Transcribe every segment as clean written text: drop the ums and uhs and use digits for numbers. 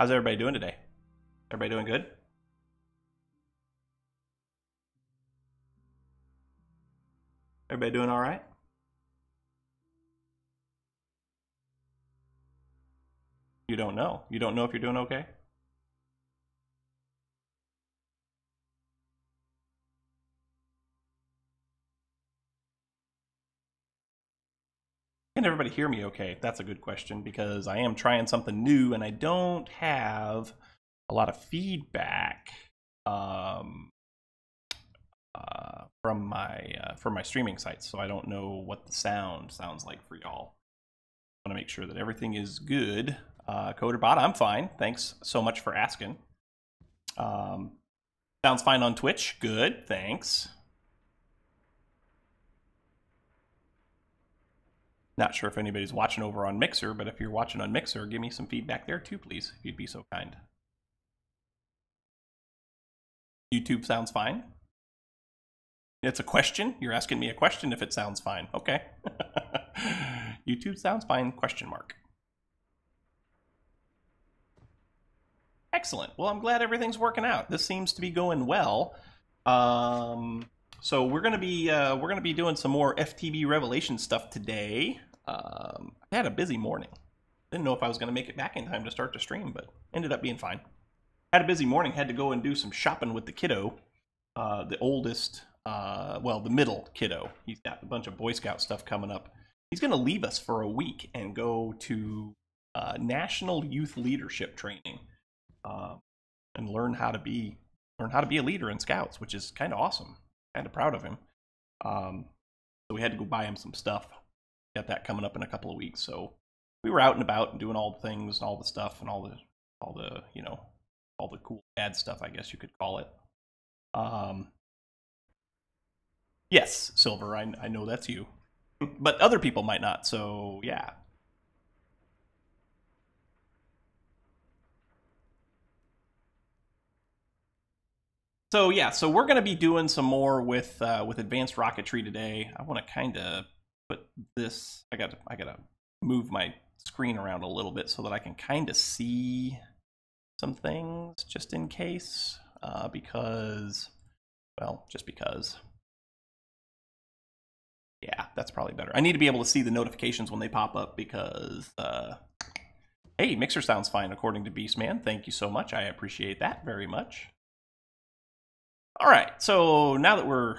How's everybody doing today? Everybody doing good? Everybody doing all right? You don't know. You don't know if you're doing okay? Can everybody hear me okay? That's a good question because I am trying something new and I don't have a lot of feedback from my streaming sites, so I don't know what the sound sounds like for y'all. I want to make sure that everything is good. Coderbot, I'm fine. Thanks so much for asking. Sounds fine on Twitch. Good, thanks. Not sure if anybody's watching over on Mixer, but if you're watching on Mixer, give me some feedback there too, please, if you'd be so kind. YouTube sounds fine. It's a question? You're asking me a question if it sounds fine. Okay. YouTube sounds fine, question mark. Excellent. Well, I'm glad everything's working out. This seems to be going well. So we're gonna be doing some more FTB Revelation stuff today. I had a busy morning. Didn't know if I was gonna make it back in time to start the stream, but ended up being fine. Had a busy morning. Had to go and do some shopping with the kiddo, the oldest. Well, the middle kiddo. He's got a bunch of Boy Scout stuff coming up. He's gonna leave us for a week and go to National Youth Leadership Training. And learn how to be a leader in Scouts, which is kind of awesome. Kind of proud of him. So we had to go buy him some stuff. Got that coming up in a couple of weeks. So we were out and about and doing all the things and all the stuff and all the you know, all the cool dad stuff, I guess you could call it. Yes, Silver, I know that's you, but other people might not. So yeah. So yeah, so we're going to be doing some more with advanced rocketry today. I want to kind of put this. I got to move my screen around a little bit so that I can kind of see some things just in case, because, well, just because. Yeah, that's probably better. I need to be able to see the notifications when they pop up because, hey, Mixer sounds fine according to Beastman. Thank you so much. I appreciate that very much. All right, so now that we're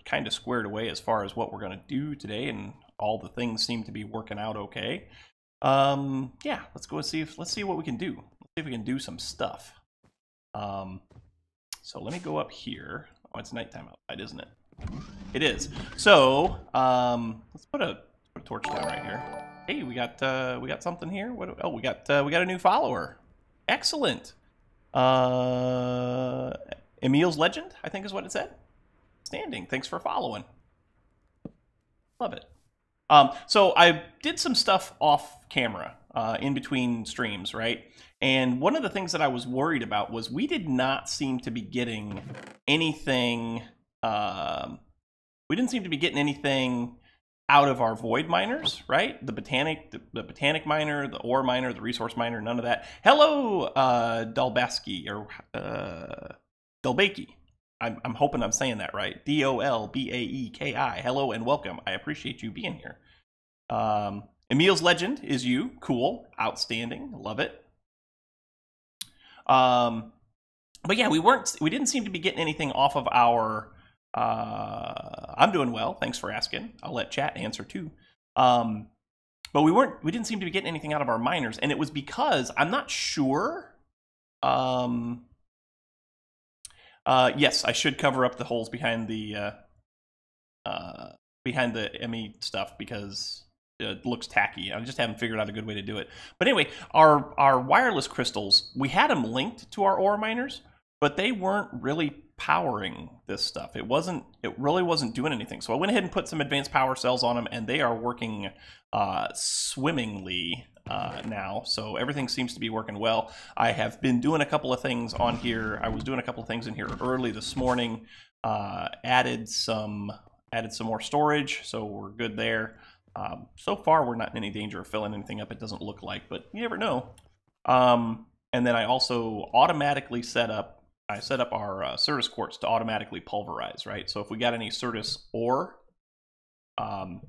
kind of squared away as far as what we're going to do today, and all the things seem to be working out okay. Yeah, let's see what we can do. Let's see if we can do some stuff. So let me go up here. Oh, it's nighttime outside, isn't it? It is. So let's put a torch down right here. Hey, we got something here. What? Oh, we got a new follower. Excellent. Emil's Legend, I think is what it said. Standing. Thanks for following. Love it. So I did some stuff off camera in between streams, right? And one of the things that I was worried about was we did not seem to be getting anything. We didn't seem to be getting anything out of our void miners, right? The botanic miner, the ore miner, the resource miner, none of that. Hello, Dalbaski or Delbaki. I'm hoping I'm saying that right. Dolbaeki. Hello and welcome. I appreciate you being here. Emil's Legend is you. Cool. Outstanding. Love it. But yeah, we didn't seem to be getting anything off of our I'm doing well. Thanks for asking. I'll let chat answer too. But we didn't seem to be getting anything out of our miners, and it was because I'm not sure. Yes, I should cover up the holes behind the ME stuff because it looks tacky. I just haven't figured out a good way to do it. But anyway, our wireless crystals, we had them linked to our ore miners, but they weren't really powering this stuff. It really wasn't doing anything. So I went ahead and put some advanced power cells on them, and they are working swimmingly now. So everything seems to be working well. I have been doing a couple of things on here. I was doing a couple of things in here early this morning. Added some more storage, so we're good there. So far, we're not in any danger of filling anything up. It doesn't look like, but you never know. And then I also automatically set up our Certus quartz to automatically pulverize, right? So if we got any Certus ore, the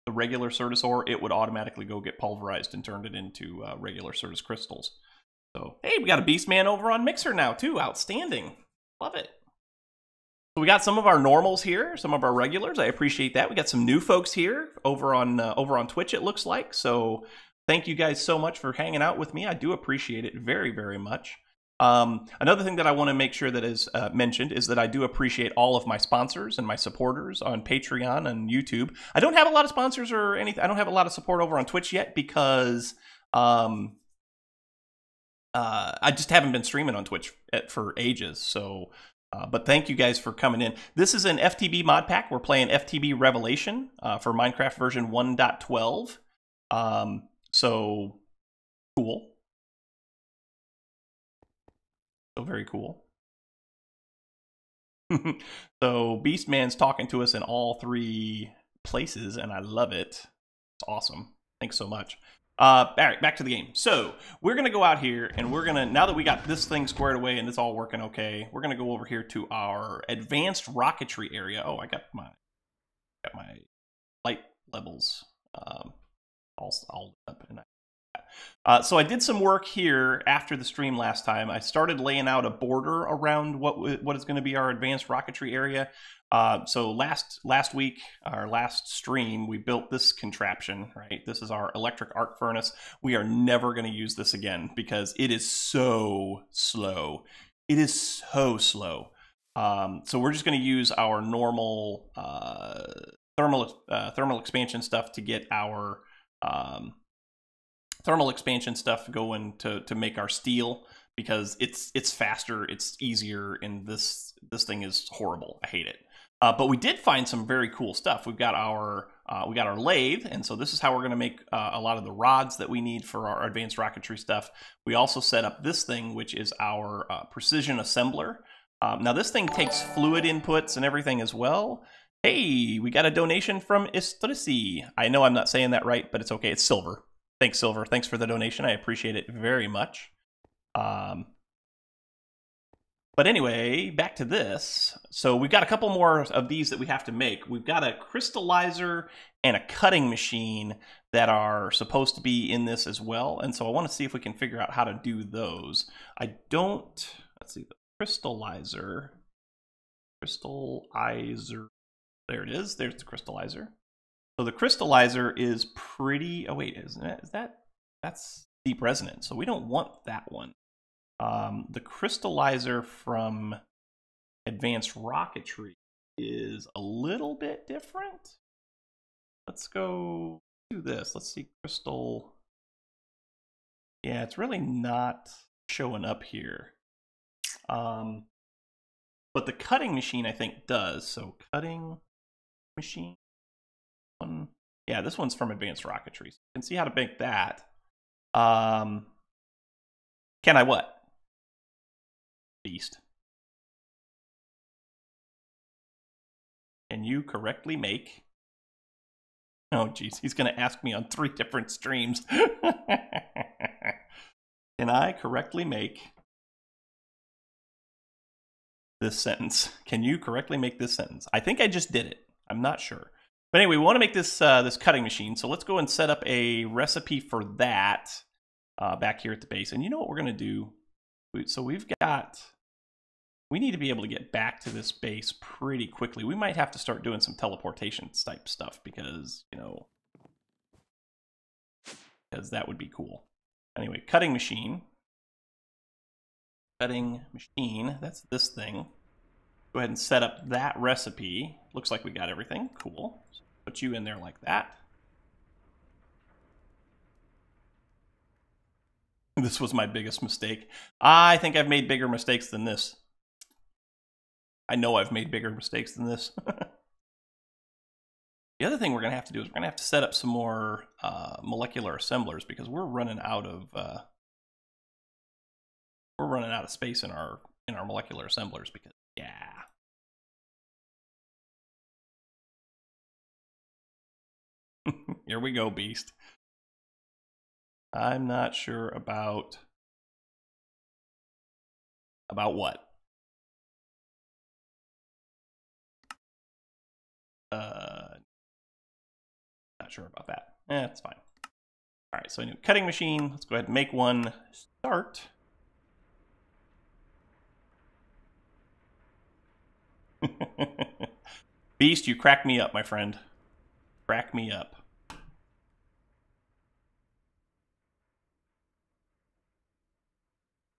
regular Certus ore, it would automatically go get pulverized and turned it into regular Certus crystals. So, hey, we got a Beast Man over on Mixer now, too. Outstanding. Love it. So we got some of our normals here, some of our regulars. I appreciate that. We got some new folks here over on Twitch, it looks like. So thank you guys so much for hanging out with me. I do appreciate it very, very much. Another thing that I want to make sure that is mentioned is that I do appreciate all of my sponsors and my supporters on Patreon and YouTube. I don't have a lot of sponsors or anything. I don't have a lot of support over on Twitch yet because I just haven't been streaming on Twitch for ages. So, but thank you guys for coming in. This is an FTB mod pack. We're playing FTB Revelation for Minecraft version 1.12. So cool. So very cool. So Beastman's talking to us in all three places, and I love it. It's awesome. Thanks so much. All right, back to the game. So we're gonna go out here, and we're gonna, now that we got this thing squared away and it's all working okay, we're gonna go over here to our advanced rocketry area. Oh, I got my light levels all up, and so I did some work here after the stream last time. I started laying out a border around what is going to be our advanced rocketry area. So last week, our last stream, we built this contraption, right? This is our electric arc furnace. We are never going to use this again because it is so slow. It is so slow. So we're just going to use our normal thermal expansion stuff to get our thermal expansion stuff going to make our steel, because it's faster, it's easier, and this thing is horrible. I hate it. But we did find some very cool stuff. We've got our lathe, and so this is how we're going to make a lot of the rods that we need for our advanced rocketry stuff. We also set up this thing, which is our precision assembler. Now this thing takes fluid inputs and everything as well. Hey, we got a donation from Istrisi. I know I'm not saying that right, but it's okay. It's Silver. Thanks, Silver. Thanks for the donation. I appreciate it very much. But anyway, back to this. So we've got a couple more of these that we have to make. We've got a crystallizer and a cutting machine that are supposed to be in this as well. And so I want to see if we can figure out how to do those. Let's see, the crystallizer. There it is. There's the crystallizer. So the crystallizer is pretty, oh wait, isn't it? That's deep resonance, so we don't want that one. The crystallizer from advanced rocketry is a little bit different. Let's go do this. Let's see, crystal. Yeah, it's really not showing up here. But the cutting machine, I think, does. So cutting machine. Yeah, this one's from advanced rocketry. So you can see how to make that. Can I what? Beast. Can you correctly make? Oh, geez, he's going to ask me on 3 different streams. Can I correctly make this sentence? Can you correctly make this sentence? I think I just did it. I'm not sure. But anyway, we want to make this this cutting machine, so let's go and set up a recipe for that back here at the base. And you know what we're going to do? So we need to be able to get back to this base pretty quickly. We might have to start doing some teleportation type stuff because, you know, because that would be cool. Anyway, cutting machine. Cutting machine, that's this thing. Go ahead and set up that recipe. Looks like we got everything. Cool. So put you in there like that. This was my biggest mistake. I think I've made bigger mistakes than this. I know I've made bigger mistakes than this. The other thing we're going to have to do is we're going to have to set up some more molecular assemblers because we're running out of space in our molecular assemblers because yeah. Here we go, Beast. I'm not sure about About what? Not sure about that. It's fine. All right, so a new cutting machine. Let's go ahead and make one. Start. Beast, you crack me up, my friend. Crack me up.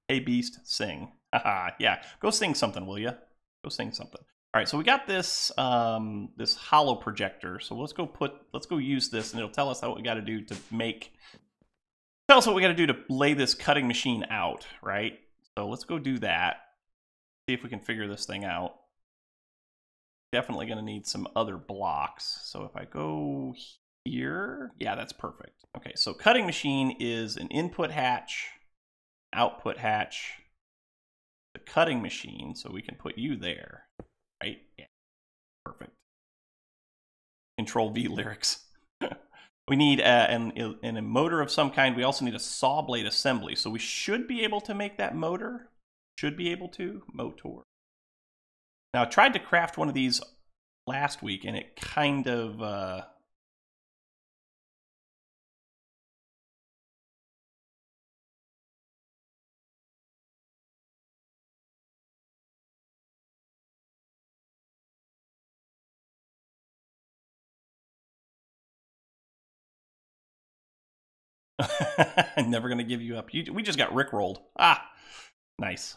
Hey, Beast, sing. Haha, yeah. Go sing something, will ya? Go sing something. All right, so we got this this hollow projector. So let's go use this, and it'll tell us what we got to do to make. Tell us what we got to do to lay this cutting machine out, right? So let's go do that. See if we can figure this thing out. Definitely going to need some other blocks. So if I go here, yeah, that's perfect. Okay, so cutting machine is an input hatch, output hatch, the cutting machine, so we can put you there, right? Yeah, perfect. Control V lyrics. We need a motor of some kind. We also need a saw blade assembly, so we should be able to make that motor. Should be able to motor. Now I tried to craft one of these last week, and it kind of I'm never going to give you up. We just got rickrolled. Ah, nice.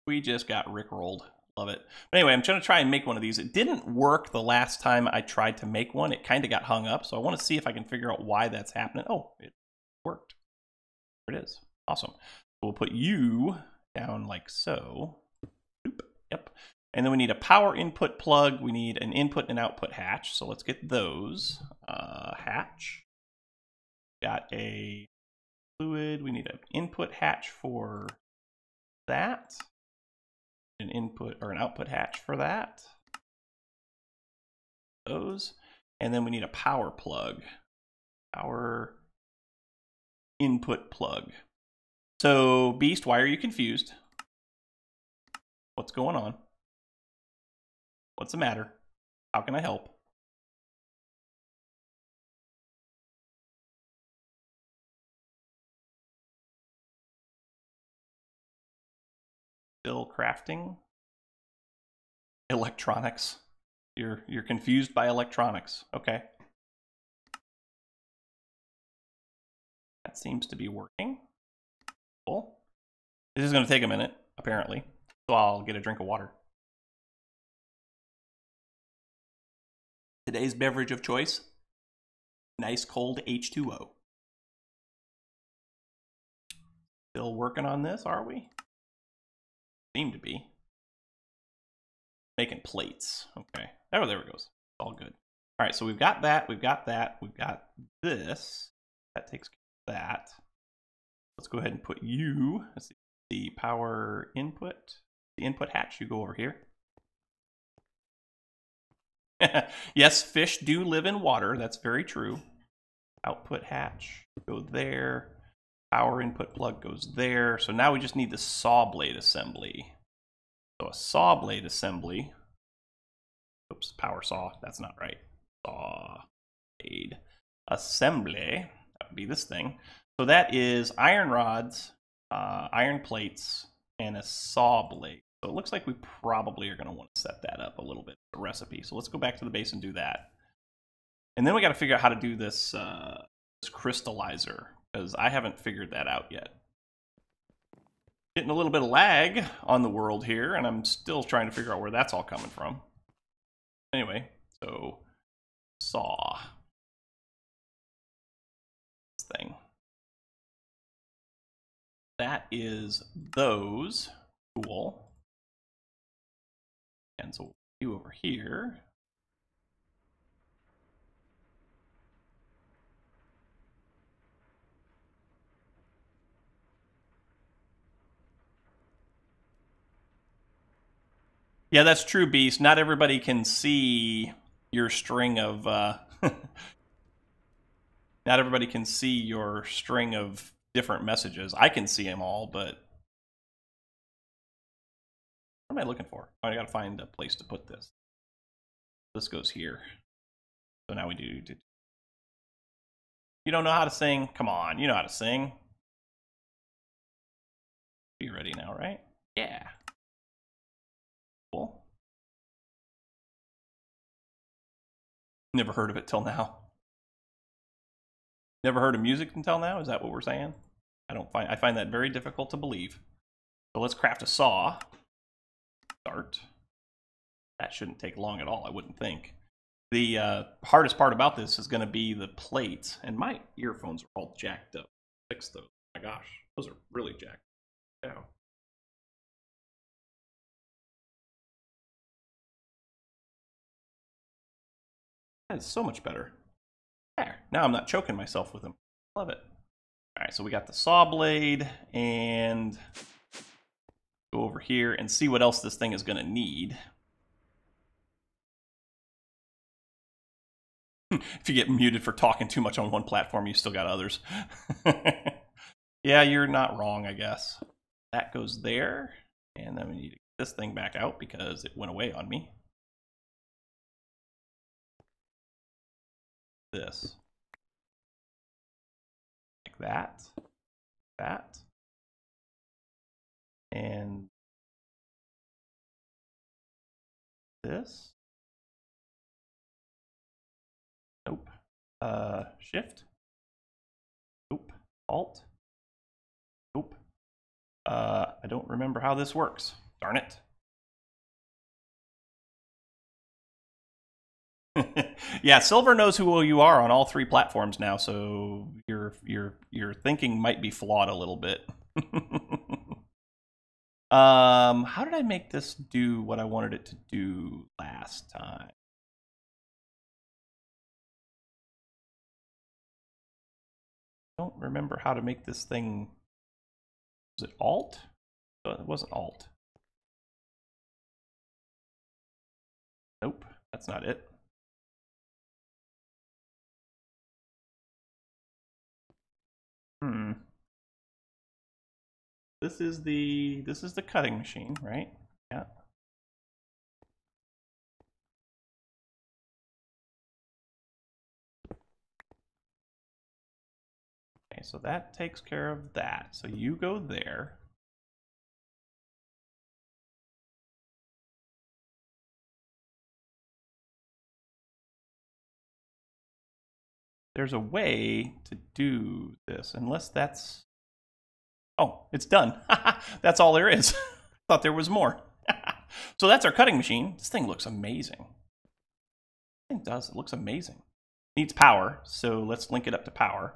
We just got rickrolled. Love it. But anyway, I'm trying to try and make one of these. It didn't work the last time I tried to make one. It kind of got hung up. So I want to see if I can figure out why that's happening. Oh, it worked. There it is. Awesome. We'll put you down like so. Oop. Yep. And then we need a power input plug. We need an input and output hatch. So let's get those. Hatch. Got a fluid. We need an input hatch for that. An input or an output hatch for that. Those. And then we need a power plug. Power input plug. So, Beast, why are you confused? What's going on? What's the matter? How can I help? Still crafting? Electronics. You're confused by electronics. Okay. That seems to be working. Cool. This is going to take a minute, apparently. So I'll get a drink of water. Today's beverage of choice, nice cold H2O. Still working on this, are we? Seem to be. Making plates. Okay. Oh, there it goes. All good. All right, so we've got that. We've got that. We've got this. That takes care of that. Let's go ahead and put you. Let's see. The power input. The input hatch. You go over here. Yes, fish do live in water. That's very true. Output hatch. Go there. Power input plug goes there. So now we just need the saw blade assembly. So a saw blade assembly. Oops, power saw. That's not right. Saw blade assembly. That would be this thing. So that is iron rods, iron plates, and a saw blade. So it looks like we probably are going to want to set that up a little bit, the recipe. So let's go back to the base and do that. And then we got to figure out how to do this, this crystallizer, because I haven't figured that out yet. Getting a little bit of lag on the world here, and I'm still trying to figure out where that's all coming from. Anyway, so saw this thing. That is those. Cool. And so you over here. Yeah, that's true, Beast. Not everybody can see your string of not everybody can see your string of different messages. I can see them all, but what am I looking for? I gotta find a place to put this. This goes here. So now we do. You don't know how to sing? Come on, you know how to sing. Be ready now, right? Yeah. Cool. Never heard of it till now. Never heard of music until now? Is that what we're saying? I find that very difficult to believe. So let's craft a saw. Start. That shouldn't take long at all, I wouldn't think. The hardest part about this is going to be the plates, and my earphones are all jacked up. Fix those. Oh my gosh, those are really jacked down. That is so much better. There. Now I'm not choking myself with them. Love it. All right, so we got the saw blade, and go over here and see what else this thing is going to need. If you get muted for talking too much on one platform, you still got others. Yeah, you're not wrong, I guess. That goes there, and then we need to get this thing back out because it went away on me. This. Like that. That. And this. Nope. Shift. Nope. Alt. Nope. I don't remember how this works. Darn it. Yeah, Silver knows who you are on all three platforms now, so your thinking might be flawed a little bit. How did I make this do what I wanted it to do last time? I don't remember how to make this thing. Was it Alt? Oh, it wasn't Alt. Nope, that's not it. This is the cutting machine, right? Yeah. Okay, so that takes care of that. So you go there. There's a way to do this, unless that's... Oh, it's done. That's all there is. Thought there was more. So that's our cutting machine. This thing looks amazing. It does. It looks amazing. Needs power, so let's link it up to power.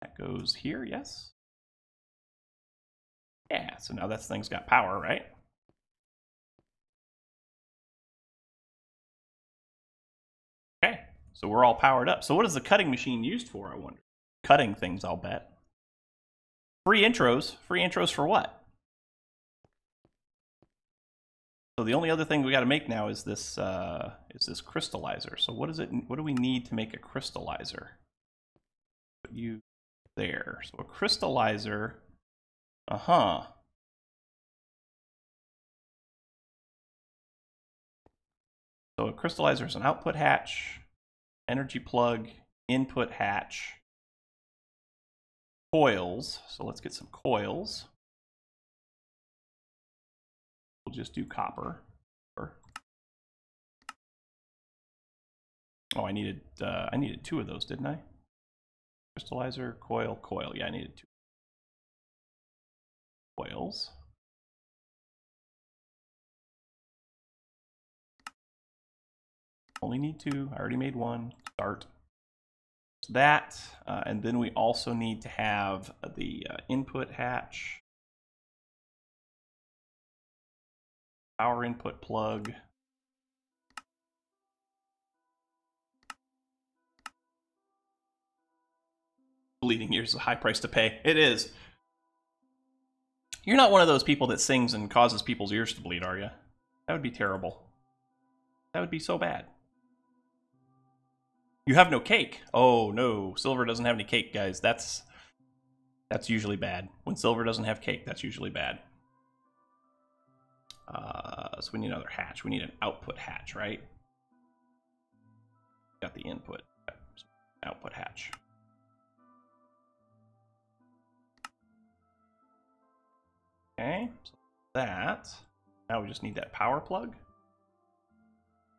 That goes here, yes? Yeah, so now that thing's got power, right? Okay, so we're all powered up. So what is the cutting machine used for, I wonder? Cutting things, I'll bet. Free intros. Free intros for what? So the only other thing we got to make now is this crystallizer. So what is it? What do we need to make a crystallizer? Put you there. So a crystallizer. So a crystallizer is an output hatch, energy plug, input hatch, coils. So let's get some coils. We'll just do copper. Oh, I needed two of those, didn't I? Crystallizer, coil, coil. Yeah, I needed two coils. Only need two. I already made one. Start. So that, and then we also need to have the input hatch, power input plug, bleeding ears is a high price to pay. It is. You're not one of those people that sings and causes people's ears to bleed, are you? That would be terrible. That would be so bad. You have no cake. Oh no, silver doesn't have any cake, guys. That's usually bad. When silver doesn't have cake, that's usually bad. So we need another hatch. We need an output hatch, right? Got the input. Output hatch. Okay, so that. Now we just need that power plug.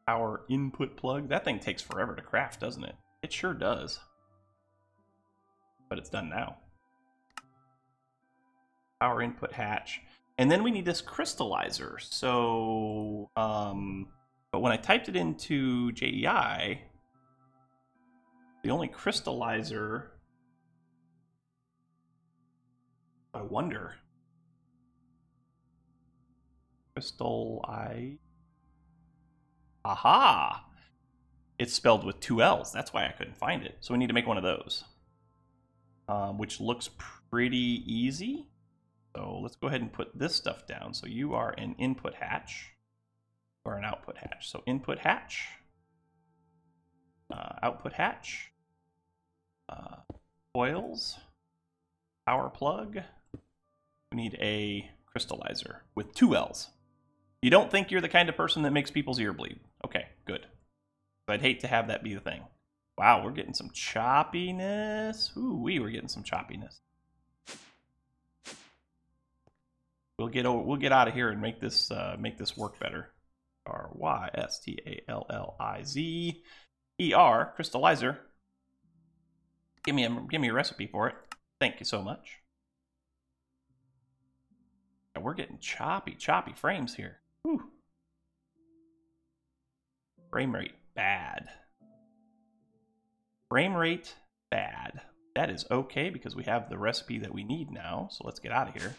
Power input plug. That thing takes forever to craft, doesn't it? It sure does. But it's done now. Power input hatch. And then we need this crystallizer. So, but when I typed it into JEI, the only crystallizer, I wonder. Aha! It's spelled with 2 L's. That's why I couldn't find it. So we need to make one of those, which looks pretty easy. So let's go ahead and put this stuff down. So you are an input hatch or an output hatch. So input hatch, output hatch, coils, power plug. We need a crystallizer with 2 L's. You don't think you're the kind of person that makes people's ear bleed. Okay, good. I'd hate to have that be the thing. Wow, we're getting some choppiness. Ooh, we're getting some choppiness. We'll get out of here and make this work better. Crystallizer, crystallizer. Give me a recipe for it. Thank you so much. Yeah, we're getting choppy frames here. Whew. Frame rate bad. Frame rate bad. That is okay because we have the recipe that we need now. So let's get out of here.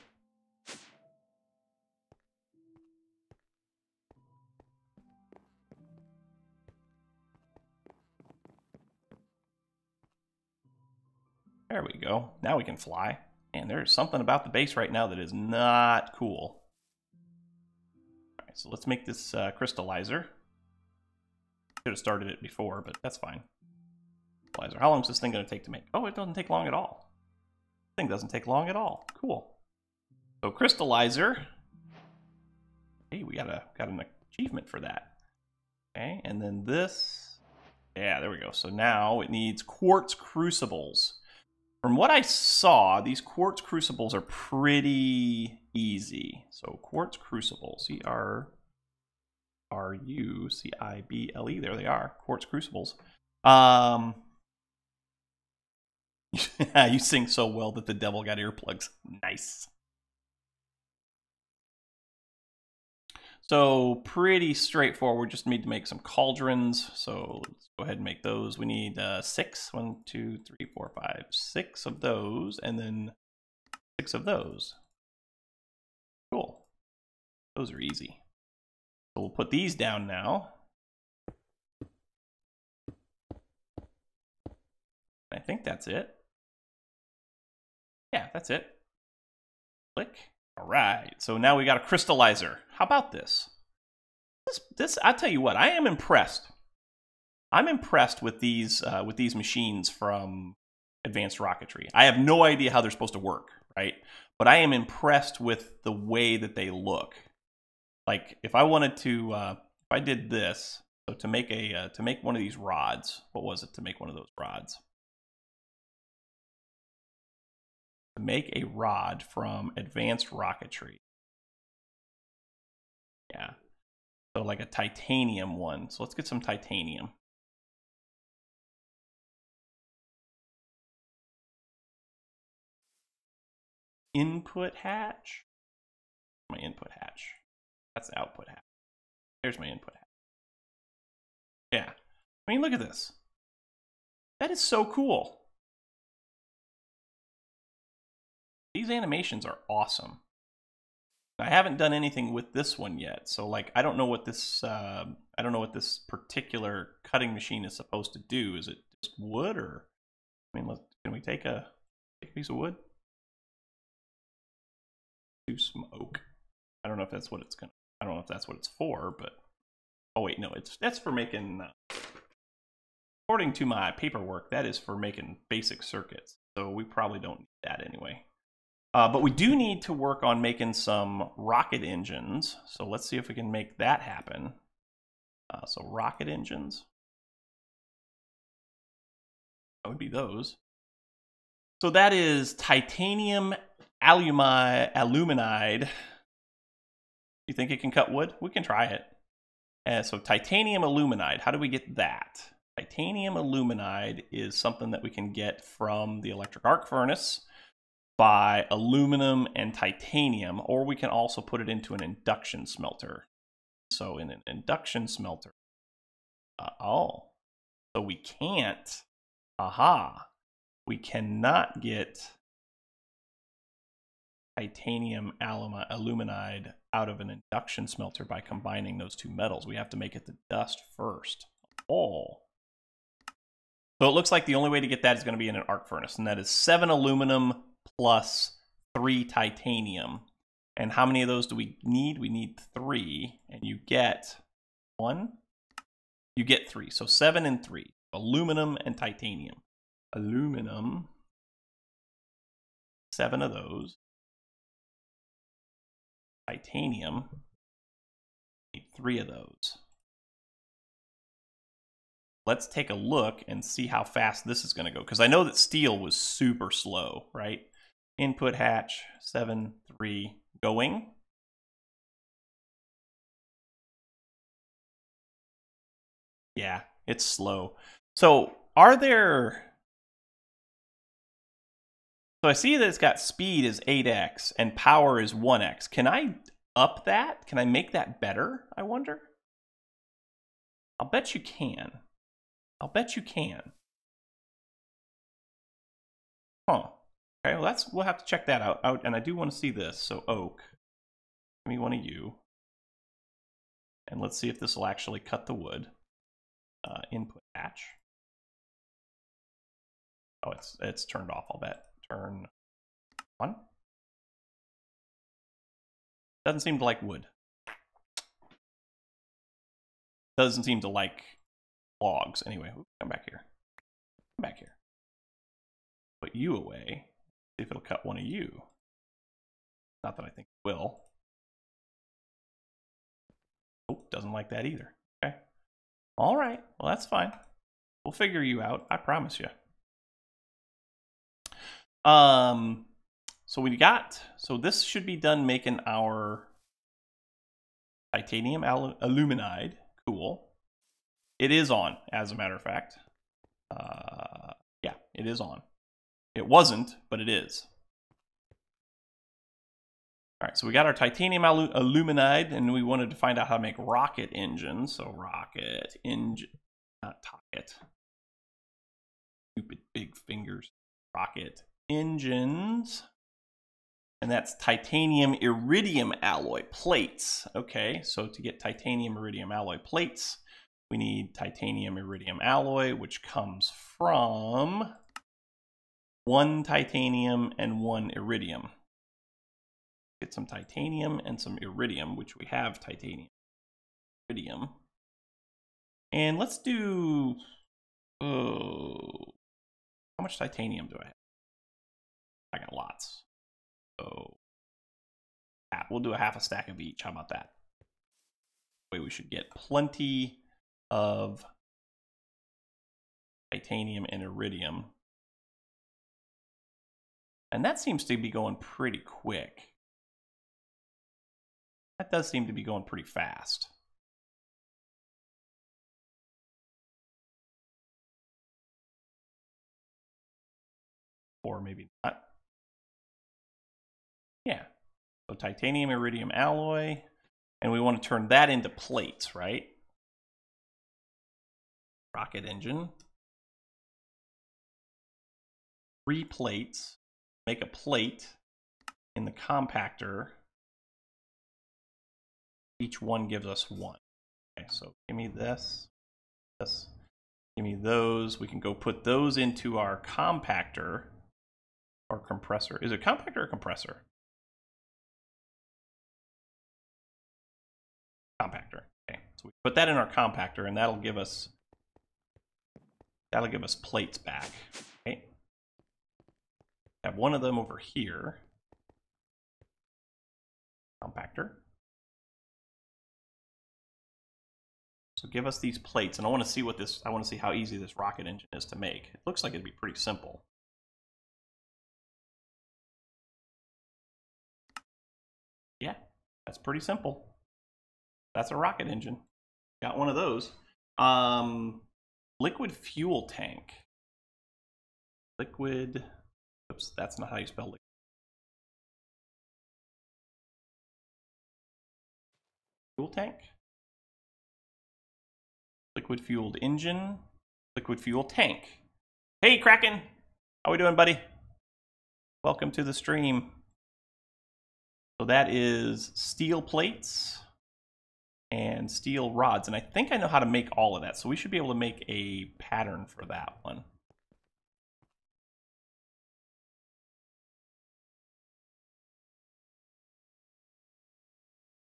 There we go. Now we can fly. And there's something about the base right now that is not cool. All right, so let's make this crystallizer. Should have started it before, but that's fine. Crystallizer. How long is this thing going to take to make? Oh, it doesn't take long at all. This thing doesn't take long at all. Cool. So crystallizer. Hey, we got an achievement for that. Okay, and then this. Yeah, there we go. So now it needs quartz crucibles. From what I saw, these quartz crucibles are pretty easy. So quartz crucibles, C-R-U-C-I-B-L-E, there they are, quartz crucibles. You sing so well that the devil got earplugs. Nice. So pretty straightforward, just need to make some cauldrons. So let's go ahead and make those. We need 6, 1, 2, 3, 4, 5, 6 of those, and then 6 of those. Cool. Those are easy. So we'll put these down now. I think that's it. Yeah, that's it. Click. All right, so now we got a crystallizer. How about this? This I'll tell you what, I am impressed. I'm impressed with these machines from Advanced Rocketry. I have no idea how they're supposed to work, right? But I am impressed with the way that they look. Like if I wanted to, if I did this, so to make one of these rods, what was it to make one of those rods? To make a rod from Advanced Rocketry. Yeah. So like a titanium one. So let's get some titanium. Input hatch. My input hatch. That's the output hatch. There's my input hatch. Yeah. I mean, look at this. That is so cool. These animations are awesome. I haven't done anything with this one yet, so like I don't know what this particular cutting machine is supposed to do. Is it just wood, or I mean, can we take a piece of wood? Do smoke. I don't know if that's what it's gonna. I don't know if that's what it's for, but oh wait, no, that's for making according to my paperwork, that is for making basic circuits. So we probably don't need that anyway. But we do need to work on making some rocket engines. So let's see if we can make that happen. So rocket engines. That would be those. So that is titanium aluminide. You think it can cut wood? We can try it. And so titanium aluminide, how do we get that? Titanium aluminide is something that we can get from the electric arc furnace by aluminum and titanium, or we can also put it into an induction smelter. So in an induction smelter, so we can't, we cannot get titanium aluminide out of an induction smelter by combining those two metals. We have to make it to dust first. So it looks like the only way to get that is going to be in an arc furnace, and that is 7 aluminum plus 3 titanium. And how many of those do we need? We need 3, and you get 1. You get 3, so 7 and 3. Aluminum and titanium. Aluminum, 7 of those. Titanium, need 3 of those. Let's take a look and see how fast this is going to go, because I know that steel was super slow, right? Input hatch, 7, 3, going. Yeah, it's slow. So are there... So I see that it's got speed is 8x and power is 1x. Can I up that? Can I make that better, I wonder? I'll bet you can. I'll bet you can. Huh. Okay, well we'll have to check that out. And I do want to see this. So oak. Give me one of you. And let's see if this will actually cut the wood. Input hatch. Oh, it's turned off, I'll bet. Turn on. Doesn't seem to like wood. Doesn't seem to like logs. Anyway, come back here. Come back here. Put you away. See if it'll cut one of you. Not that I think it will. Oh, doesn't like that either. Okay. All right. Well, that's fine. We'll figure you out. I promise you. So this should be done making our titanium aluminide. Cool. It is on, as a matter of fact. Yeah, it is on. It wasn't, but it is. All right, so we got our titanium aluminide, and we wanted to find out how to make rocket engines. So rocket engine, not tocket. Stupid big fingers. Rocket engines. And that's titanium iridium alloy plates. Okay, so to get titanium iridium alloy plates, we need titanium iridium alloy, which comes from 1 titanium and 1 iridium. Get some titanium and some iridium, which we have titanium iridium. And let's do, how much titanium do I have? I got lots. So we'll do a half a stack of each. How about that? Way we should get plenty of titanium and iridium. And that seems to be going pretty quick. That does seem to be going pretty fast. Or maybe not. Yeah. So titanium iridium alloy. And we want to turn that into plates, right? Rocket engine. 3 plates. Make a plate in the compactor. Each one gives us 1. Okay, so give me this. This. Give me those. We can go put those into our compactor or compressor. Is it compactor or compressor? Compactor. Okay, so we put that in our compactor, and that'll give us That'll give us plates back. Okay. Have one of them over here. Compactor. So give us these plates, and I want to see what this. I want to see how easy this rocket engine is to make. It looks like it'd be pretty simple. Yeah, that's pretty simple. That's a rocket engine. Got one of those. Liquid fuel tank. Liquid. Oops, that's not how you spell liquid. Fuel tank. Liquid fueled engine. Liquid fuel tank. Hey, Kraken. How we doing, buddy? Welcome to the stream. So that is steel plates and steel rods. And I think I know how to make all of that. So we should be able to make a pattern for that one.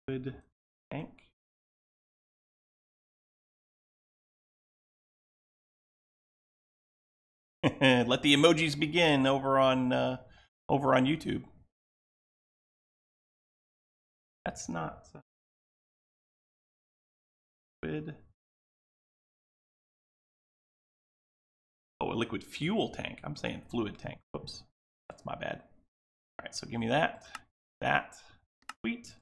Liquid tank. Let the emojis begin over on YouTube. That's not liquid. Oh, a liquid fuel tank. I'm saying fluid tank. Whoops, that's my bad. All right, so give me that. That. Sweet.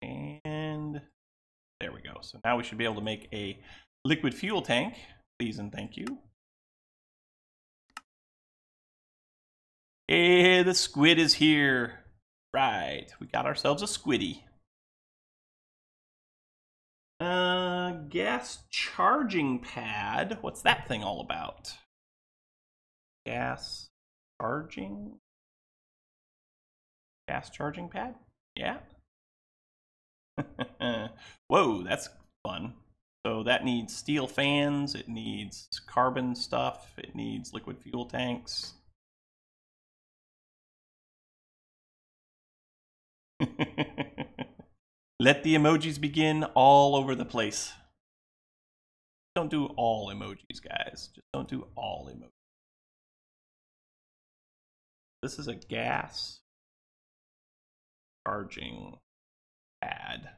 And there we go. So now we should be able to make a liquid fuel tank. Please and thank you. Hey, the squid is here. Right, we got ourselves a squiddy. Gas charging pad. What's that thing all about? Gas charging? Gas charging pad? Yeah. Whoa, that's fun. So that needs steel fans, it needs carbon stuff, it needs liquid fuel tanks. Let the emojis begin all over the place. Don't do all emojis, guys. Just don't do all emojis. This is a gas charging pad.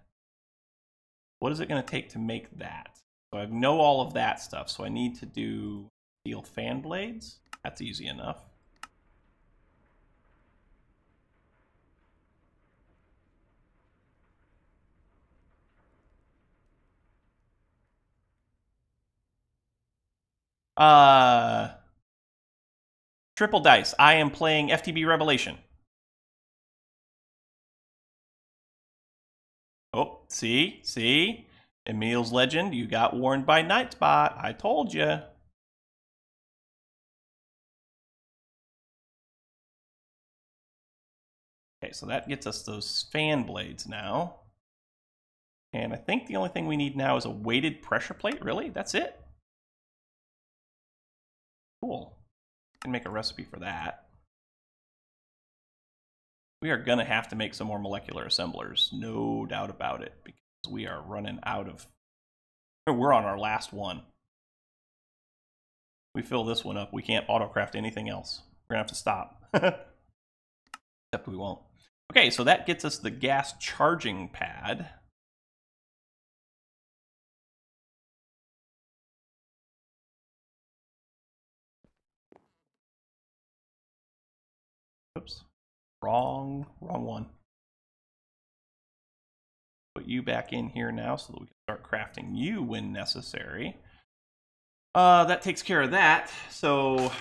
What is it going to take to make that? So I know all of that stuff. So I need to do steel fan blades. That's easy enough. Triple dice. I am playing FTB Revelation. Oh, see? Emil's Legend, you got warned by Nightspot. I told you. Okay, so that gets us those fan blades now. And I think the only thing we need now is a weighted pressure plate. Really? That's it? Cool. Can make a recipe for that. We are going to have to make some more molecular assemblers. No doubt about it. Because we are running out of... We're on our last one. We fill this one up. We can't autocraft anything else. We're going to have to stop. Except we won't. Okay, so that gets us the gas charging pad. Oops. Wrong one. Put you back in here now so that we can start crafting you when necessary. That takes care of that. So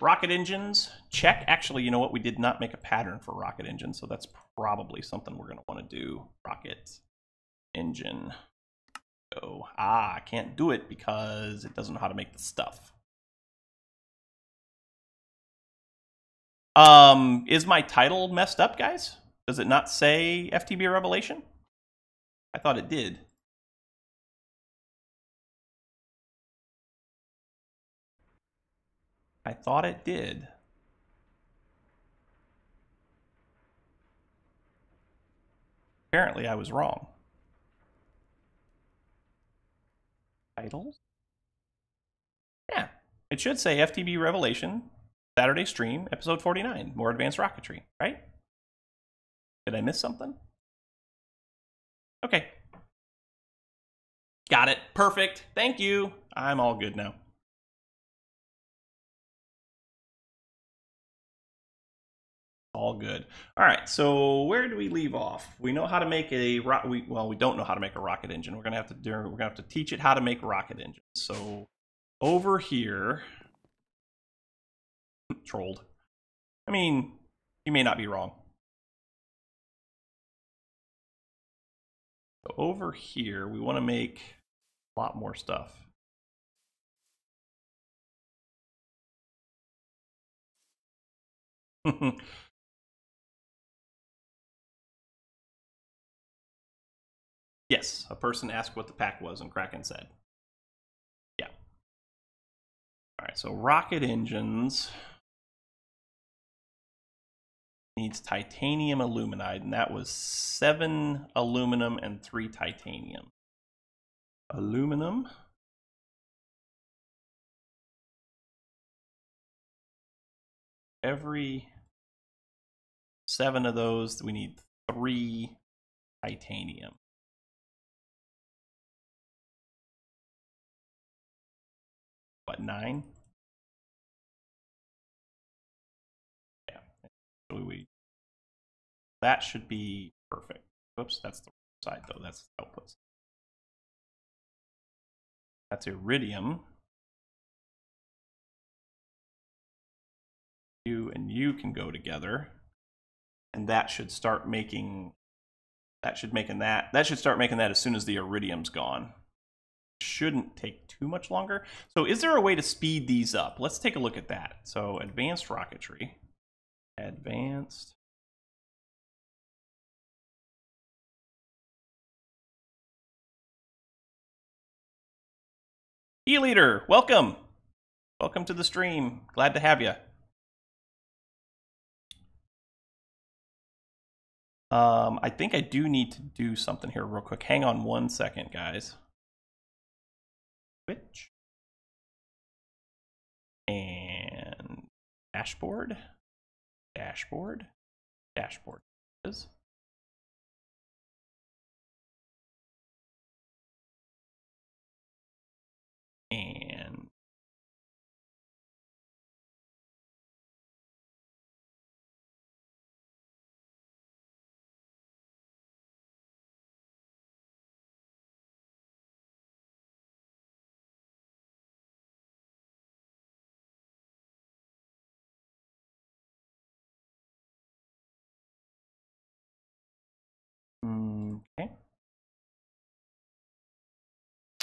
rocket engines, check. Actually, you know what? We did not make a pattern for rocket engines, so that's probably something we're going to want to do. Rocket engine. Go. I can't do it because it doesn't know how to make the stuff. Is my title messed up, guys? Does it not say FTB Revelation? I thought it did. I thought it did. apparently I was wrong. Titles? Yeah, it should say FTB Revelation, Saturday stream, episode 49, more advanced rocketry, right? Did I miss something? Okay. Got it. Perfect. Thank you. I'm all good now. All good. All right, so where do we leave off? We know how to make a well, we don't know how to make a rocket engine. We're gonna have to teach it how to make rocket engines. So over here, trolled. I mean, you may not be wrong. So over here, we want to make a lot more stuff. Yes, a person asked what the pack was, and Kraken said. Yeah. All right, so rocket engines needs titanium aluminide, and that was 7 aluminum and 3 titanium. Aluminum. Every 7 of those, we need 3 titanium. What, 9? Yeah. So that should be perfect. Oops, that's the side though. That's the outputs. That's iridium. You and you can go together, and that should start making. That should start making that as soon as the iridium's gone. Shouldn't take too much longer. So is there a way to speed these up? Let's take a look at that. So advanced rocketry. Advanced. E-Leader, welcome. Welcome to the stream. Glad to have you. I think I do need to do something here real quick. Hang on 1 second, guys. Switch. And dashboard. Dashboard. Dashboard. And okay.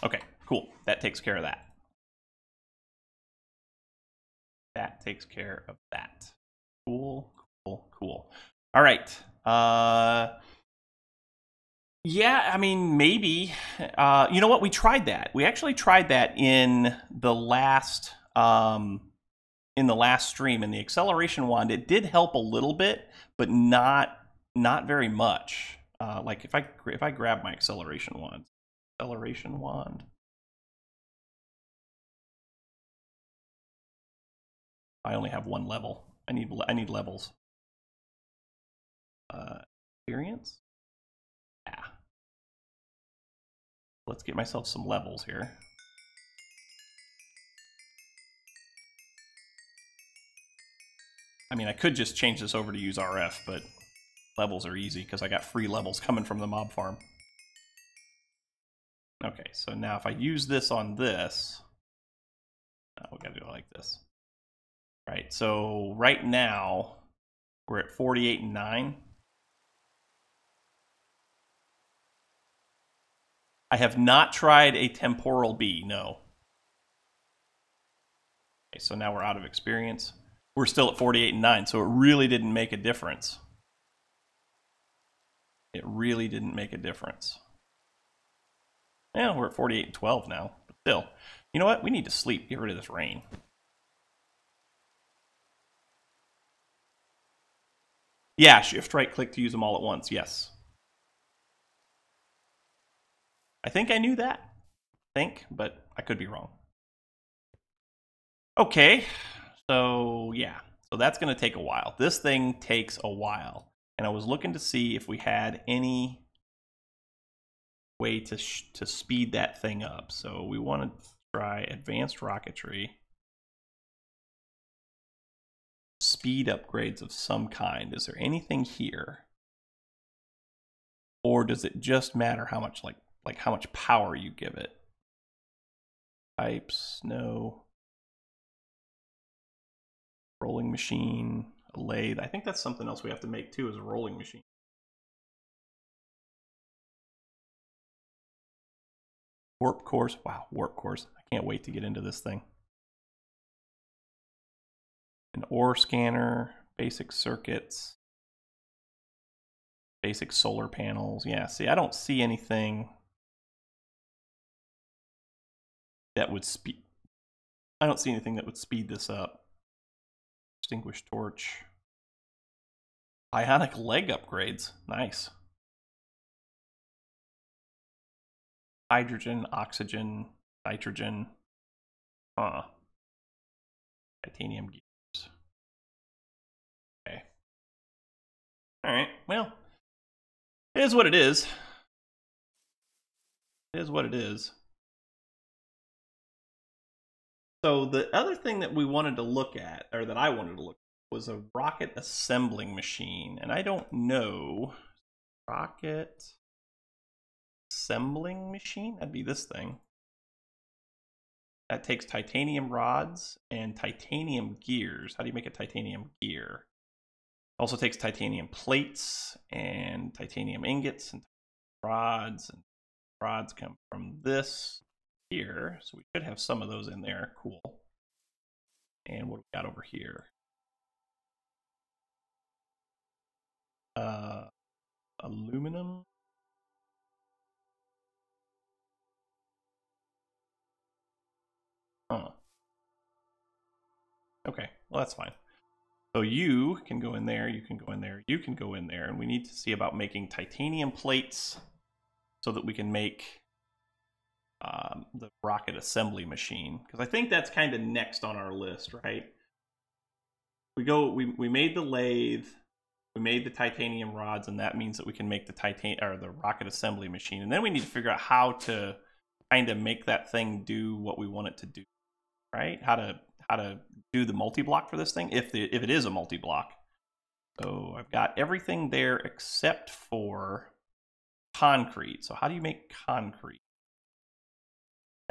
Okay, cool. That takes care of that. That takes care of that. Cool, cool, cool. All right. Yeah, I mean, maybe. You know what? We tried that. We actually tried that in the last stream in the acceleration wand. It did help a little bit, but not very much. Like if I grab my acceleration wand. I only have 1 level. I need levels. Experience? Yeah. Let's get myself some levels here. I mean, I could just change this over to use RF, but levels are easy because I got free levels coming from the mob farm. Okay, so now if I use this on this, we gotta do it like this. Right, so right now, we're at 48 and 9. I have not tried a temporal B, no. Okay, so now we're out of experience. We're still at 48 and 9, so it really didn't make a difference. It really didn't make a difference. Yeah, we're at 48 and 12 now, but still. You know what? We need to sleep. Get rid of this rain. Yeah, shift right click to use them all at once. Yes. I think I knew that. But I could be wrong. Okay, so yeah. So that's going to take a while. This thing takes a while. And I was looking to see if we had any way to speed that thing up. So we want to try advanced rocketry. Speed upgrades of some kind. Is there anything here? Or does it just matter how much like how much power you give it? Pipes, no. Rolling machine, a lathe. I think that's something else we have to make too, is a rolling machine. Warp cores. Wow, warp cores. I can't wait to get into this thing. An ore scanner, basic circuits, basic solar panels. Yeah, see, I don't see anything that would speed. I don't see anything that would speed this up. Extinguished torch. Ionic leg upgrades. Nice. Hydrogen, oxygen, nitrogen. Huh. Titanium gears. Okay. Alright, well. It is what it is. It is what it is. So the other thing that we wanted to look at, or that I wanted to look at, was a rocket assembling machine. And I don't know. Rocket assembling machine? That'd be this thing. That takes titanium rods and titanium gears. How do you make a titanium gear? Also takes titanium plates and titanium ingots and rods. And rods come from this here. So we should have some of those in there. Cool. And what do we got over here? Aluminum. Huh. Okay, well that's fine. So you can go in there, you can go in there, you can go in there, and we need to see about making titanium plates so that we can make the rocket assembly machine. Because I think that's kind of next on our list, right? We made the lathe, we made the titanium rods, and that means that we can make the rocket assembly machine. And then we need to figure out how to kind of make that thing do what we want it to do, right? How to do the multi-block for this thing, if it is a multi-block. So I've got everything there except for concrete. So how do you make concrete?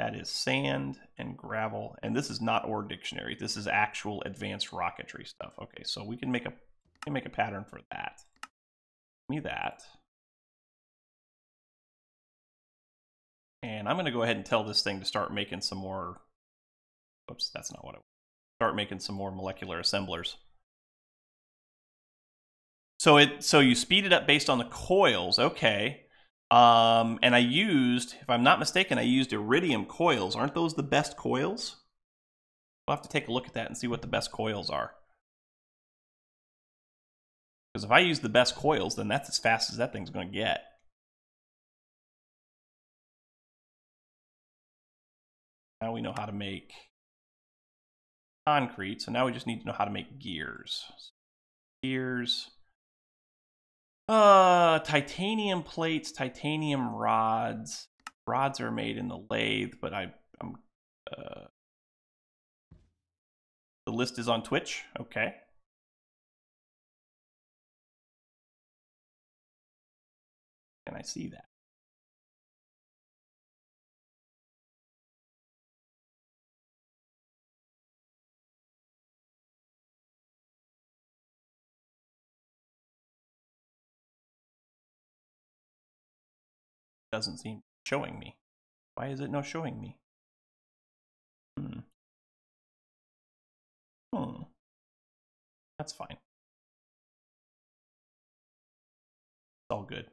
That is sand and gravel, and this is not Ore Dictionary. This is actual advanced rocketry stuff. Okay, so we can make a pattern for that. Give me that. And I'm going to go ahead and tell this thing to start making some more. Oops, that's not what I want. Start making some more molecular assemblers. So you speed it up based on the coils. Okay. And I used, if I'm not mistaken, I used iridium coils. Aren't those the best coils? We'll have to take a look at that and see what the best coils are. Because if I use the best coils, then that's as fast as that thing's going to get. Now we know how to make concrete, so now we just need to know how to make gears. Gears. Titanium plates, titanium rods. Rods are made in the lathe, but the list is on Twitch. Okay. Can I see that? Doesn't seem showing me. Why is it not showing me? That's fine. It's all good.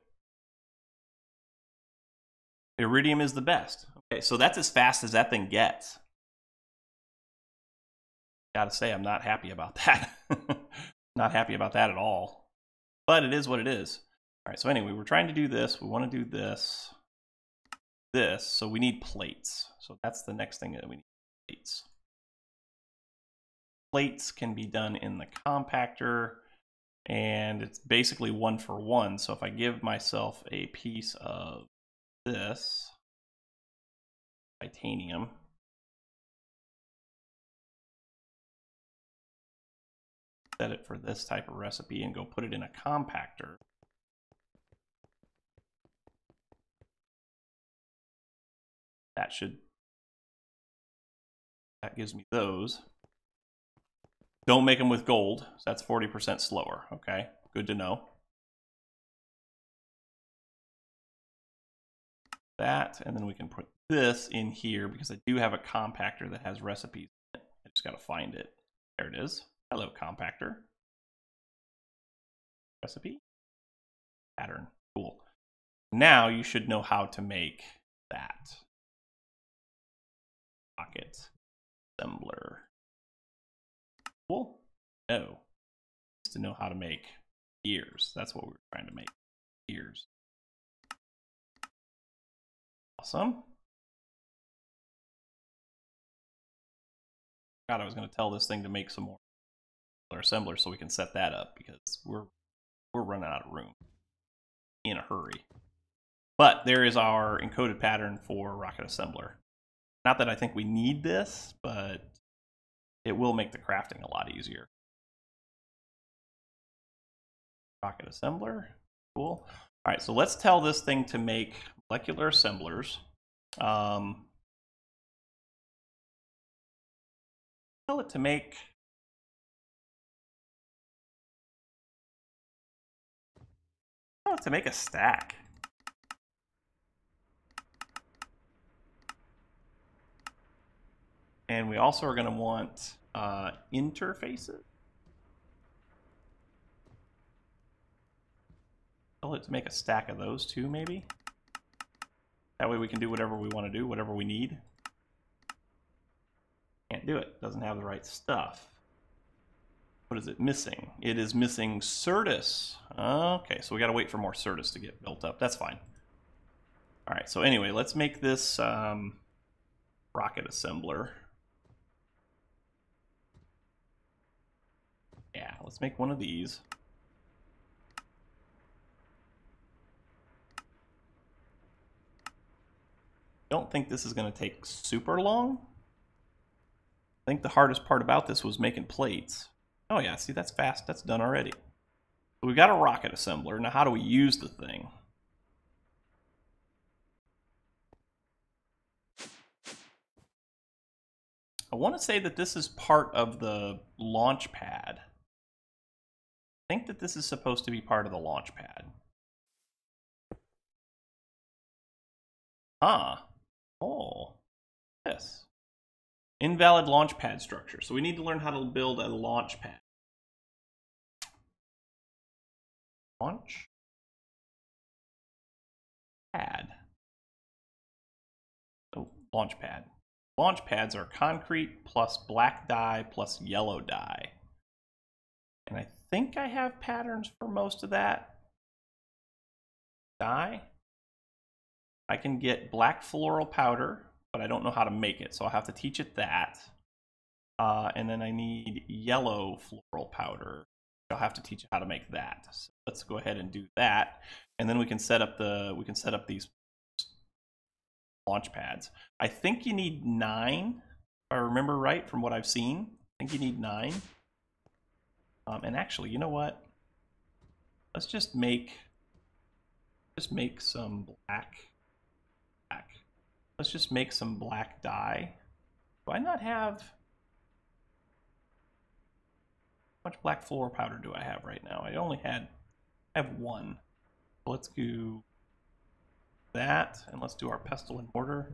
Iridium is the best. Okay, so that's as fast as that thing gets. Gotta say, I'm not happy about that. Not happy about that at all. But it is what it is. All right, so anyway, we're trying to do this. We want to do this. this, so we need plates. So that's the next thing that we need, plates. Plates can be done in the compactor, and it's basically 1 for 1. So if I give myself a piece of this titanium, set it for this type of recipe and go put it in a compactor, that gives me those. Don't make them with gold, so that's 40% slower. Okay, good to know. That, and then we can put this in here because I do have a compactor that has recipes in it. I just got to find it. There it is. Hello, compactor. Recipe. Pattern. Cool. Now you should know how to make that. Rocket assembler. Cool. No. Just to know how to make gears. That's what we were trying to make. Gears. Awesome. God, I was going to tell this thing to make some more assemblers so we can set that up because we're running out of room in a hurry. But there is our encoded pattern for Rocket Assembler. Not that I think we need this, but it will make the crafting a lot easier. Rocket Assembler, cool. All right, so let's tell this thing to make molecular assemblers. Tell it to make a stack. And we also are going to want interfaces. Tell it to make a stack of those too, maybe. That way we can do whatever we want to do, whatever we need. Can't do it. Doesn't have the right stuff. What is it missing? It is missing Certus. Okay, so we got to wait for more Certus to get built up. That's fine. All right, so anyway, let's make this rocket assembler. Yeah, let's make one of these. Don't think this is going to take super long. I think the hardest part about this was making plates. Oh yeah, see, that's fast. That's done already. So we've got a rocket assembler. Now how do we use the thing? I want to say that this is part of the launch pad. I think that this is supposed to be part of the launch pad. Ah. Oh. Yes. Invalid launch pad structure. So we need to learn how to build a launch pad. Launch pad. Oh, launch pad. Launch pads are concrete plus black dye plus yellow dye. And I think I have patterns for most of that dye. I can get black floral powder, but I don't know how to make it, so I'll have to teach it that. And then I need yellow floral powder. I'll have to teach it how to make that. So let's go ahead and do that, and then we can set up these launch pads. I think you need 9, if I remember right from what I've seen. I think you need 9. And actually, you know what? Let's just make some black. Let's just make some black dye. Do I not have... How much black floral powder do I have right now? I have 1. So let's do that, and let's do our pestle and mortar.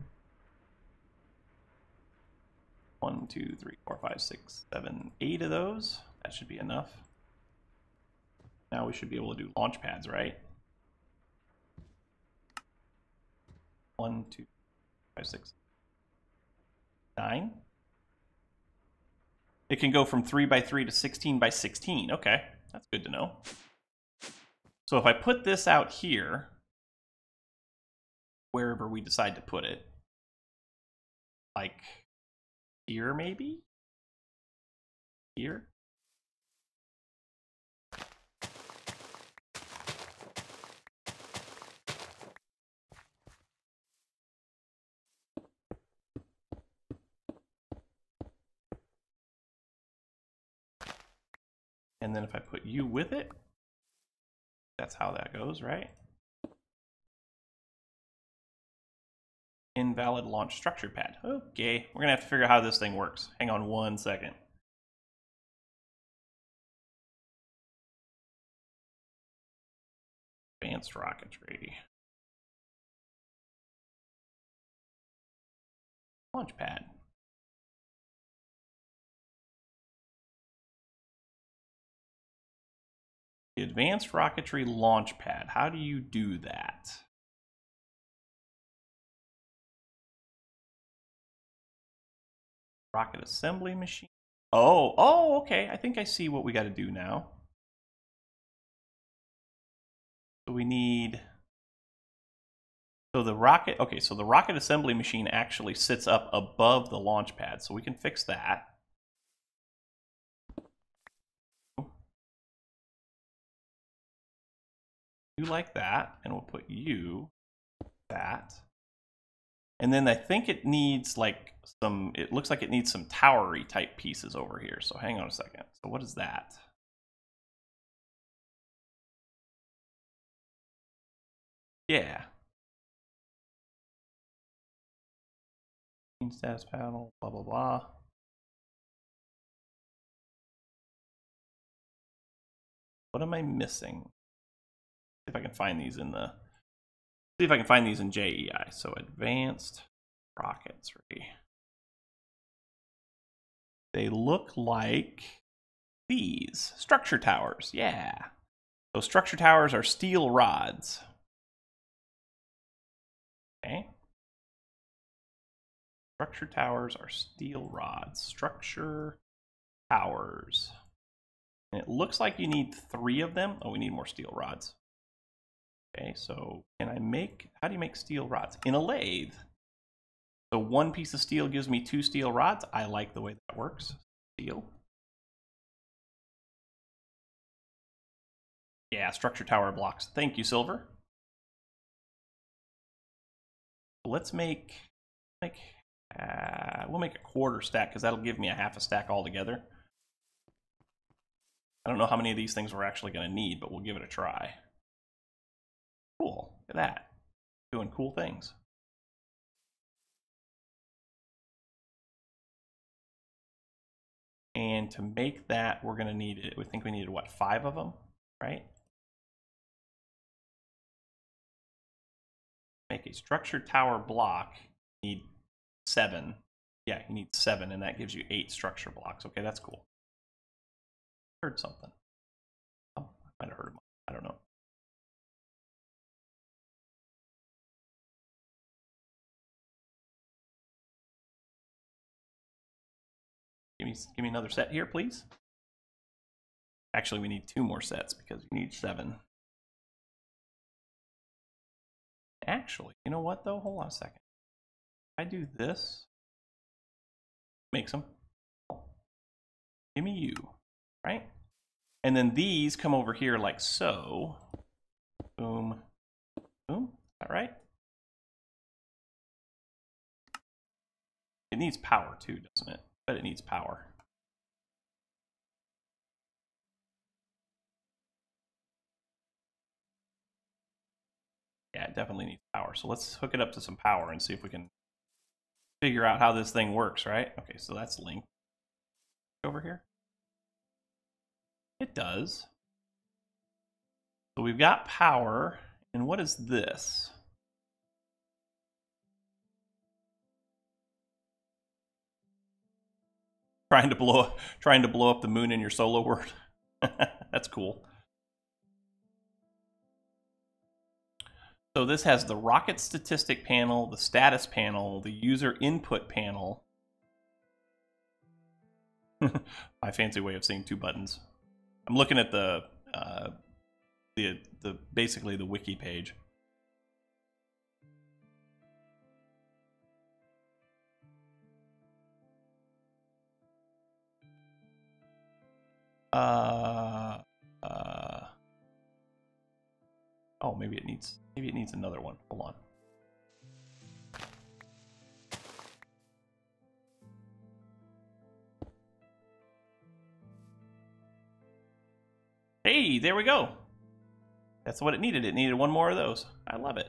1, 2, 3, 4, 5, 6, 7, 8 of those. That should be enough. Now we should be able to do launch pads, right? 1, 2, 5, 6, 9. It can go from 3 by 3 to 16 by 16. Okay, that's good to know. So if I put this out here, wherever we decide to put it. Like here, maybe? Here? And then if I put you with it, that's how that goes, right? Invalid launch structure pad. Okay, we're gonna have to figure out how this thing works. Hang on 1 second. Advanced rocketry. Launch pad. The advanced rocketry launch pad. How do you do that? Rocket assembly machine. Oh, okay. I think I see what we got to do now. So we need. So the rocket. Okay, so the rocket assembly machine actually sits up above the launch pad, so we can fix that. You like that, and we'll put you that. And then I think it needs like some, it looks like it needs some towery type pieces over here. So hang on a second. So what is that? Yeah. Status panel, blah, blah, blah. What am I missing? See if I can find these in the, see if I can find these in JEI. So advanced rocketry. They look like these structure towers. Yeah. So structure towers are steel rods. Okay. Structure towers are steel rods. Structure towers. And it looks like you need 3 of them. Oh, we need more steel rods. Okay, so can I make, how do you make steel rods? In a lathe. So 1 piece of steel gives me 2 steel rods. I like the way that works. Steel. Yeah, structure tower blocks. Thank you, Silver. Let's make we'll make a 1/4 stack because that'll give me a 1/2 stack altogether. I don't know how many of these things we're actually going to need, but we'll give it a try. Cool. Look at that. Doing cool things. And to make that, we're going to need it. We think we needed, what, 5 of them, right? Make a structured tower block. You need 7. Yeah, you need 7, and that gives you 8 structure blocks. Okay, that's cool. Heard something. Oh, I might have heard. I don't know. Give me another set here, please. Actually, we need 2 more sets because you need 7. Actually, you know what though? Hold on a second. If I do this, makes them. Give me you, right? And then these come over here like so. Boom, boom. Is that right? It needs power too, doesn't it? But it needs power. Yeah, it definitely needs power. So let's hook it up to some power and see if we can figure out how this thing works, right? Okay, so that's linked over here. It does. So we've got power, and what is this? Trying to blow up the moon in your solo world. That's cool. So this has the rocket statistic panel, the status panel, the user input panel. My fancy way of saying 2 buttons. I'm looking at the basically the wiki page. Oh, maybe it needs another one. Hold on. Hey, there we go. That's what it needed. It needed one more of those. I love it.